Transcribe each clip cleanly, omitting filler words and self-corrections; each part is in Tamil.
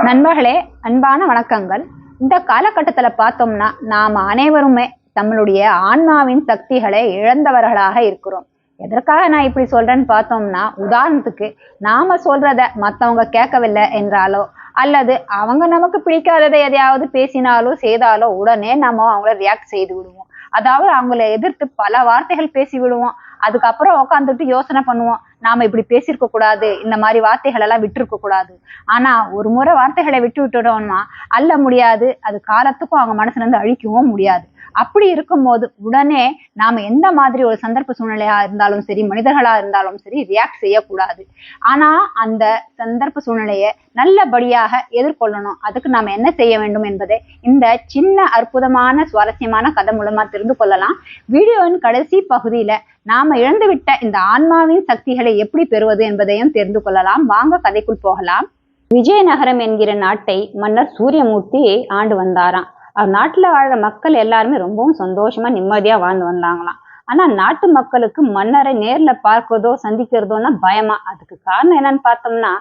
நண்பர்களே, அன்பான வணக்கங்கள். இந்த காலகட்டத்தில் பார்த்தோம்னா நாம் அனைவருமே நம்மளுடைய ஆன்மாவின் சக்திகளை இழந்தவர்களாக இருக்கிறோம். எதற்காக நான் இப்படி சொல்றேன்னு பார்த்தோம்னா, உதாரணத்துக்கு நாம சொல்றத மற்றவங்க கேட்கவில்லை என்றாலோ, அல்லது அவங்க நமக்கு பிடிக்காததை எதையாவது பேசினாலோ செய்தாலோ உடனே நம்ம அவங்கள ரியாக்ட் செய்து விடுவோம். அதாவது அவங்கள எதிர்த்து பல வார்த்தைகள் பேசி விடுவோம். அதுக்கப்புறம் உட்காந்துட்டு யோசனை பண்ணுவோம், நாம இப்படி பேசியிருக்க கூடாது, இந்த மாதிரி வார்த்தைகள் எல்லாம் விட்டுருக்க கூடாது. ஆனா ஒரு முறை வார்த்தைகளை விட்டு விட்டுட்டோம்னா அள்ள முடியாது, அது காலத்துக்கும் அவங்க மனசுல இருந்து அழிக்கவும் முடியாது. அப்படி இருக்கும்போது உடனே நாம எந்த மாதிரி ஒரு சந்தர்ப்ப சூழ்நிலையா இருந்தாலும் சரி, மனிதர்களா இருந்தாலும் சரி, ரியாக்ட் செய்யக்கூடாது. ஆனா அந்த சந்தர்ப்ப சூழ்நிலையை நல்லபடியாக எதிர்கொள்ளணும். அதுக்கு நாம என்ன செய்ய வேண்டும் என்பதை இந்த சின்ன அற்புதமான சுவாரஸ்யமான கதை மூலமா தெரிந்து கொள்ளலாம். வீடியோவின் கடைசி பகுதியில நாம இழந்துவிட்ட இந்த ஆன்மாவின் சக்திகளை எப்படி பெறுவது என்பதையும் தெரிந்து கொள்ளலாம். வாங்க கதைக்குள் போகலாம். விஜயநகரம் என்கிற நாட்டை மன்னர் சூரியமூர்த்தி ஆண்டு வந்தாராம். அவர் நாட்டுல வாழ்ற மக்கள் எல்லாருமே ரொம்பவும் சந்தோஷமா நிம்மதியா வாழ்ந்து வந்தாங்களாம். ஆனா நாட்டு மக்களுக்கு மன்னரை நேர்ல பார்க்கிறதோ சந்திக்கிறதோன்னா பயமா. அதுக்கு காரணம் என்னன்னு பார்த்தோம்னா,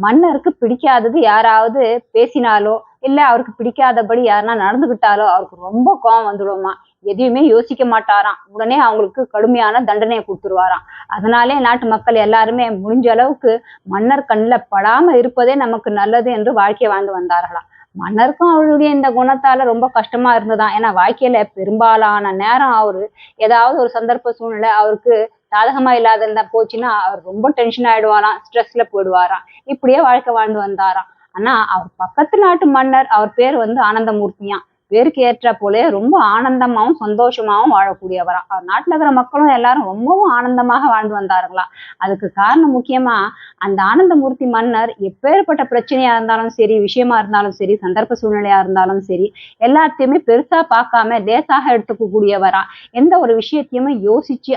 மன்னருக்கு பிடிக்காதது யாராவது பேசினாலோ இல்ல அவருக்கு பிடிக்காதபடி யாருன்னா நடந்துகிட்டாலோ அவருக்கு ரொம்ப கோபம் வந்துடுமா. எதையுமே யோசிக்க மாட்டாராம். உடனே அவங்களுக்கு கடுமையான தண்டனையை கொடுத்துருவாராம். அதனாலே நாட்டு மக்கள் எல்லாருமே முடிஞ்ச அளவுக்கு மன்னர் கண்ணில் படாம இருப்பதே நமக்கு நல்லது என்று வாழ்க்கை வாழ்ந்து வந்தார்களாம். மன்னருக்கும் அவருடைய இந்த குணத்தால ரொம்ப கஷ்டமா இருந்ததாம். ஏன்னா வாழ்க்கையில பெரும்பாலான நேரம் அவரு ஏதாவது ஒரு சந்தர்ப்ப சூழ்நிலை அவருக்கு சாதகமா இல்லாத இருந்தா போச்சுன்னா அவர் ரொம்ப டென்ஷன் ஆயிடுவாராம், ஸ்ட்ரெஸ்ல போயிடுவாராம். இப்படியே வாழ்க்கை வாழ்ந்து வந்தாராம். ஆனா அவர் பக்கத்து நாட்டு மன்னர், அவர் பேர் ஆனந்தமூர்த்தியாம். பேருக்கு ஏற்ற போலே ரொம்ப ஆனந்தமாவும் சந்தோஷமாவும் வாழக்கூடியவராம். அவர் நாட்டுல இருக்கிற மக்களும் எல்லாரும் ரொம்பவும் ஆனந்தமாக வாழ்ந்து வந்தார்களாம். அதுக்கு காரணம் முக்கியமா அந்த ஆனந்தமூர்த்தி மன்னர் எப்பேற்பட்ட பிரச்சனையா இருந்தாலும் சரி, விஷயமா இருந்தாலும் சரி, சந்தர்ப்ப சூழ்நிலையா இருந்தாலும் சரி, எல்லாத்தையுமே பெருசா பார்க்காம லேசாக எடுத்துக்க எந்த ஒரு விஷயத்தையுமே யோசிச்சு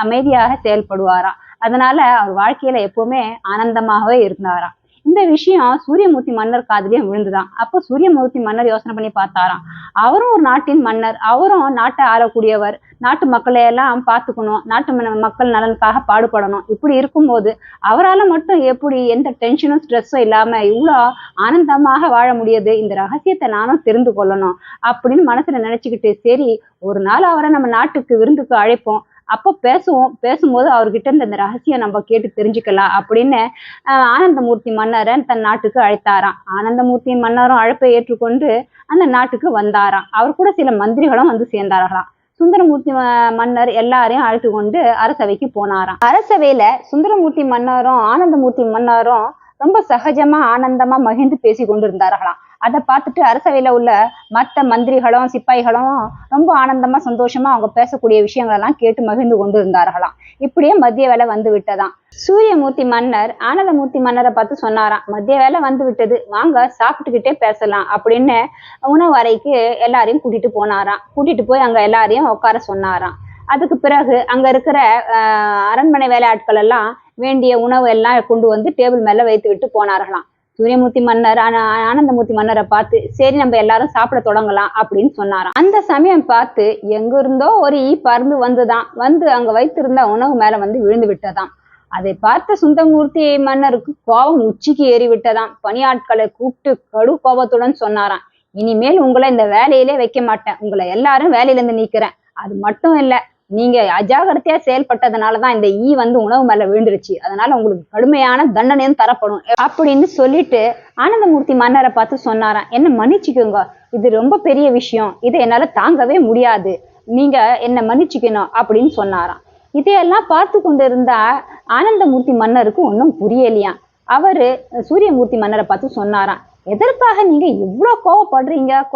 அமைதியாக செயல்படுவாராம். அதனால அவர் வாழ்க்கையில எப்பவுமே ஆனந்தமாகவே இருந்தாராம். இந்த விஷயம் சூரியமூர்த்தி மன்னர் காதுலயும் விழுந்துதான். அப்போ சூரியமூர்த்தி மன்னர் யோசனை பண்ணி பார்த்தாராம். அவரும் ஒரு நாட்டின் மன்னர், அவரும் நாட்டை ஆளக்கூடியவர், நாட்டு மக்களை எல்லாம் பார்த்துக்கணும், நாட்டு மக்கள் நலனுக்காக பாடுபடணும். இப்படி இருக்கும்போது அவரால் மட்டும் எப்படி எந்த டென்ஷனும் ஸ்ட்ரெஸ்ஸும் இல்லாம இவ்வளோ ஆனந்தமாக வாழ முடியுது, இந்த ரகசியத்தை நானும் தெரிந்து கொள்ளணும் அப்படின்னு மனசுல நினைச்சுக்கிட்டு, சரி ஒரு நாள் அவரை நம்ம நாட்டுக்கு விருந்துக்கு அழைப்போம், அப்போ பேசும்போது அவர்கிட்ட இந்த ரகசியம் நம்ம கேட்டு தெரிஞ்சுக்கலாம் அப்படின்னு ஆனந்தமூர்த்தி மன்னரை தன் நாட்டுக்கு அழைத்தாராம். ஆனந்தமூர்த்தி மன்னரும் அழைப்பை ஏற்றுக்கொண்டு அந்த நாட்டுக்கு வந்தாராம். அவர் கூட சில மந்திரிகளும் வந்து சேர்ந்தார்களாம். சுந்தரமூர்த்தி மன்னர் எல்லாரையும் அழைத்து கொண்டு அரசவைக்கு போனாராம். அரசவையில சுந்தரமூர்த்தி மன்னரும் ஆனந்தமூர்த்தி மன்னரும் ரொம்ப சகஜமா ஆனந்தமா மகிழ்ந்து பேசி கொண்டு இருந்தார்களாம். அதை பார்த்துட்டு அரசவையில உள்ள மற்ற மந்திரிகளும் சிப்பாய்களும் ரொம்ப ஆனந்தமா சந்தோஷமா அவங்க பேசக்கூடிய விஷயங்கள் எல்லாம் கேட்டு மகிழ்ந்து கொண்டு இருந்தார்களாம். இப்படியே மதிய வேலை வந்து விட்டதாம். சூரியமூர்த்தி மன்னர் ஆனந்தமூர்த்தி மன்னரை பார்த்து சொன்னாராம், மதிய வேலை வந்து விட்டது, வாங்க சாப்பிட்டுக்கிட்டே பேசலாம் அப்படின்னு உணவு அறைக்கு எல்லாரையும் கூட்டிட்டு போனாராம். கூட்டிட்டு போய் அங்க எல்லாரையும் உட்கார சொன்னாராம். அதுக்கு பிறகு அங்க இருக்கிற அரண்மனை வேலையாட்கள் எல்லாம் வேண்டிய உணவு எல்லாம் கொண்டு வந்து டேபிள் மேல வைத்து விட்டு போனார்களாம். சூரியமூர்த்தி மன்னர் ஆனந்தமூர்த்தி மன்னரை பார்த்து, சரி நம்ம எல்லாரும் சாப்பிட தொடங்கலாம் அப்படின்னு சொன்னாராம். அந்த சமயம் பார்த்து எங்க இருந்தோ ஒரு ஈ பறந்து வந்து அங்க வைத்திருந்த உணவு மேல வந்து விழுந்து விட்டதாம். அதை பார்த்த சுந்தரமூர்த்தி மன்னருக்கு கோபம் உச்சிக்கு ஏறி விட்டதாம். பணியாட்களை கூப்பிட்டு கடு கோபத்துடன் சொன்னாராம், இனிமேல் உங்களை இந்த வேலையிலே வைக்க மாட்டேன், உங்களை எல்லாரும் வேலையில இருந்து நீக்கிறேன். அது மட்டும் இல்ல, நீங்க அஜாகிரதையா செயல்பட்டதுனாலதான் இந்த ஈ வந்து உணவு மேல விழுந்துருச்சு, அதனால உங்களுக்கு கடுமையான தண்டனையும் தரப்படும் அப்படின்னு சொல்லிட்டு ஆனந்தமூர்த்தி மன்னரை பார்த்து சொன்னாராம், என்ன மன்னிச்சுக்கோங்க, இது ரொம்ப பெரிய விஷயம், இதை என்னால தாங்கவே முடியாது, நீங்க என்ன மன்னிச்சுக்கணும் அப்படின்னு சொன்னாராம். இதையெல்லாம் பார்த்து கொண்டு இருந்தா ஆனந்தமூர்த்தி மன்னருக்கு ஒன்றும் புரியலையாம். அவரு சூரியமூர்த்தி மன்னரை பார்த்து சொன்னாராம், எதற்காக நீங்க இவ்வளவு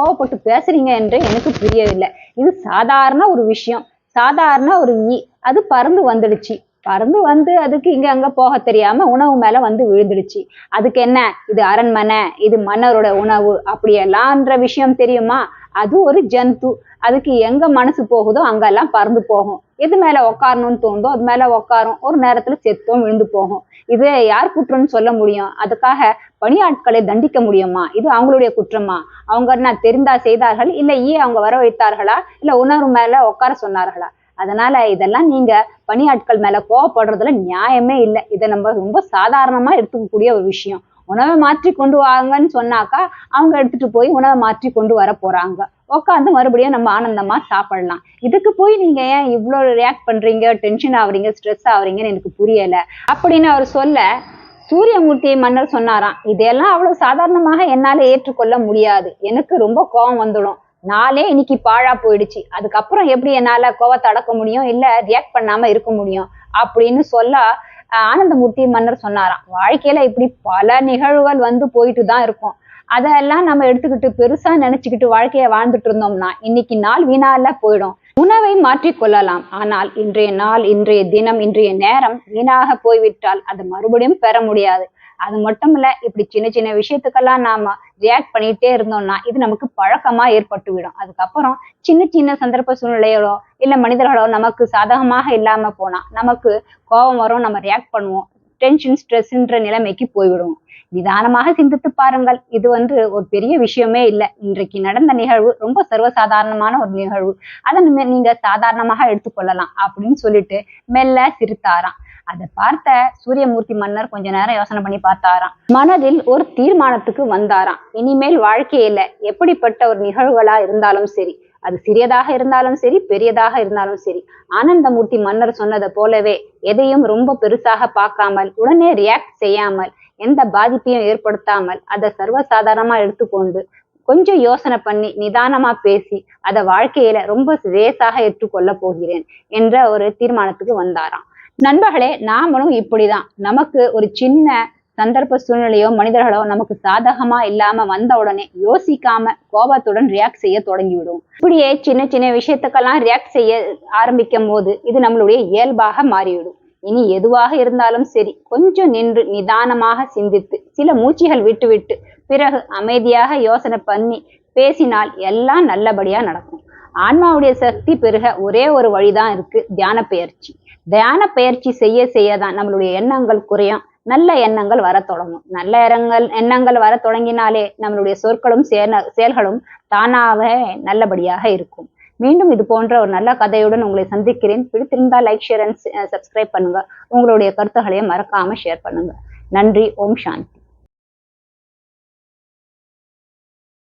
கோவப்பட்டு பேசுறீங்க என்று எனக்கு புரியவில்லை. இது சாதாரண ஒரு விஷயம், சாதாரண ஒரு ஈ, அது பறந்து வந்துடுச்சு, பறந்து வந்து அதுக்கு இங்க அங்க போக தெரியாம உணவு மேல வந்து விழுந்துடுச்சு. அதுக்கு என்ன, இது அரண்மனை, இது மன்னரோட உணவு அப்படியெல்லாம்ன்ற விஷயம் தெரியுமா? அது ஒரு ஜந்து, அதுக்கு எங்க மனசு போகுதோ அங்கெல்லாம் பறந்து போகும், எது மேல உட்காரணும்னு தோணுதோ அது மேல உட்காரும், ஒரு நேரத்துல செத்தும் விழுந்து போகும். இது யார் குற்றம்னு சொல்ல முடியும்? அதுக்காக பணியாட்களை தண்டிக்க முடியுமா? இது அவங்களுடைய குற்றமா? அவங்க என்ன தெரிந்தா செய்தார்கள், இல்ல அவங்க வர வைத்தார்களா, இல்ல உணவு மேல உட்கார சொன்னார்களா? அதனால இதெல்லாம் நீங்க பணியாட்கள் மேல கோவப்படுறதுல நியாயமே இல்லை. இதை நம்ம ரொம்ப சாதாரணமா எடுத்துக்கக்கூடிய ஒரு விஷயம். உணவை மாற்றி கொண்டு வாங்கன்னு சொன்னாக்கா அவங்க எடுத்துட்டு போய் உணவை மாற்றி கொண்டு வர போறாங்க. உட்காந்து மறுபடியும் நம்ம ஆனந்தமா சாப்பிடலாம். இதுக்கு போய் நீங்க ஏன் இவ்வளவு ரியாக்ட் பண்றீங்க, டென்ஷன் ஆகுறீங்க, ஸ்ட்ரெஸ் ஆகுறீங்கன்னு எனக்கு புரியல அப்படின்னு அவர் சொல்ல, சூரியமூர்த்தி மன்னர் சொன்னாராம், இதெல்லாம் அவ்வளவு சாதாரணமாக என்னால ஏற்றுக்கொள்ள முடியாது. எனக்கு ரொம்ப கோபம் வந்துடும். நாளே இன்னைக்கு பாழா போயிடுச்சு. அதுக்கப்புறம் எப்படி என்னால கோவத்தை அடக்க முடியும், இல்ல ரியாக்ட் பண்ணாம இருக்க முடியும் அப்படின்னு சொல்ல ஆனந்தமூர்த்தி மன்னர் சொன்னாராம், வாழ்க்கையில இப்படி பல நிகழ்வுகள் வந்து போயிட்டு தான் இருக்கும். அதெல்லாம் நம்ம எடுத்துக்கிட்டு பெருசா நினைச்சுக்கிட்டு வாழ்க்கைய வாழ்ந்துட்டு இருந்தோம்னா இன்னைக்கு நாள் வீணால போயிடும். உணவை மாற்றிக் கொள்ளலாம். ஆனால் இன்றைய நாள், இன்றைய தினம், இன்றைய நேரம் வீணாக போய்விட்டால் அதை மறுபடியும் பெற முடியாது. அது மட்டும் இல்ல, இப்படி சின்ன சின்ன விஷயத்துக்கெல்லாம் நாம ரியாக்ட் பண்ணிட்டே இருந்தோம்னா இது நமக்கு பழக்கமா ஏற்பட்டு விடும். அதுக்கப்புறம் சின்ன சின்ன சந்தர்ப்ப சூழ்நிலைகளோ இல்ல மனிதர்களோ நமக்கு சாதகமாக இல்லாம போனா நமக்கு கோபம் வரும், நம்ம ரியாக்ட் பண்ணுவோம், டென்ஷன் ஸ்ட்ரெஸ்ன்ற நிலைமைக்கு போய்விடுவோம். நிதானமாக சிந்தித்து பாருங்கள். இது ஒரு பெரிய விஷயமே இல்லை. இன்றைக்கு நடந்த நிகழ்வு ரொம்ப சர்வசாதாரணமான ஒரு நிகழ்வு. அதை நீங்க சாதாரணமாக எடுத்துக்கொள்ளலாம் அப்படின்னு சொல்லிட்டு மெல்ல சிரித்தாராம். அதை பார்த்த சூரியமூர்த்தி மன்னர் கொஞ்ச நேரம் யோசனை பண்ணி பார்த்தாராம். மனதில் ஒரு தீர்மானத்துக்கு வந்தாராம். இனிமேல் வாழ்க்கையில எப்படிப்பட்ட ஒரு நிகழ்வுகளா இருந்தாலும் சரி, அது சிறியதாக இருந்தாலும் சரி, பெரியதாக இருந்தாலும் சரி, ஆனந்தமூர்த்தி மன்னர் சொன்னதை போலவே எதையும் ரொம்ப பெருசாக பார்க்காமல், உடனே ரியாக்ட் செய்யாமல், எந்த பாதிப்பையும் ஏற்படுத்தாமல் அதை சர்வசாதாரணமா எடுத்துக்கொண்டு கொஞ்சம் யோசனை பண்ணி நிதானமா பேசி அதை வாழ்க்கையில ரொம்ப லேசாக ஏற்றுக்கொள்ள போகிறேன் என்ற ஒரு தீர்மானத்துக்கு வந்தாராம். நண்பர்களே, நாமளும் இப்படிதான். நமக்கு ஒரு சின்ன சந்தர்ப்ப சூழ்நிலையோ மனிதர்களோ நமக்கு சாதகமா இல்லாம வந்த உடனே யோசிக்காம கோபத்துடன் ரியாக்ட் செய்ய தொடங்கி விடுவோம். இப்படியே சின்ன சின்ன விஷயத்துக்கெல்லாம் ரியாக்ட் செய்ய ஆரம்பிக்கும் போது இது நம்மளுடைய இயல்பாக மாறிவிடும். இனி எதுவாக இருந்தாலும் சரி, கொஞ்சம் நின்று நிதானமாக சிந்தித்து சில மூச்சுகள் விட்டு விட்டு பிறகு அமைதியாக யோசனை பண்ணி பேசினால் எல்லாம் நல்லபடியா நடக்கும். ஆன்மாவுடைய சக்தி பெருக ஒரே ஒரு வழிதான் இருக்கு, தியான பயிற்சி. தியான பயிற்சி செய்ய செய்யதான் நம்மளுடைய எண்ணங்கள் குறையும், நல்ல எண்ணங்கள் வர தொடங்கும். நல்ல எண்ணங்கள் வர தொடங்கினாலே நம்மளுடைய சொற்களும் செயல்களும் தானாக நல்லபடியாக இருக்கும். மீண்டும் இது போன்ற ஒரு நல்ல கதையுடன் உங்களை சந்திக்கிறேன். பிடித்திருந்தால் லைக், ஷேர் அண்ட் சப்ஸ்கிரைப் பண்ணுங்க. உங்களுடைய கருத்துக்களையும் மறக்காம ஷேர் பண்ணுங்க. நன்றி. ஓம் சாந்தி.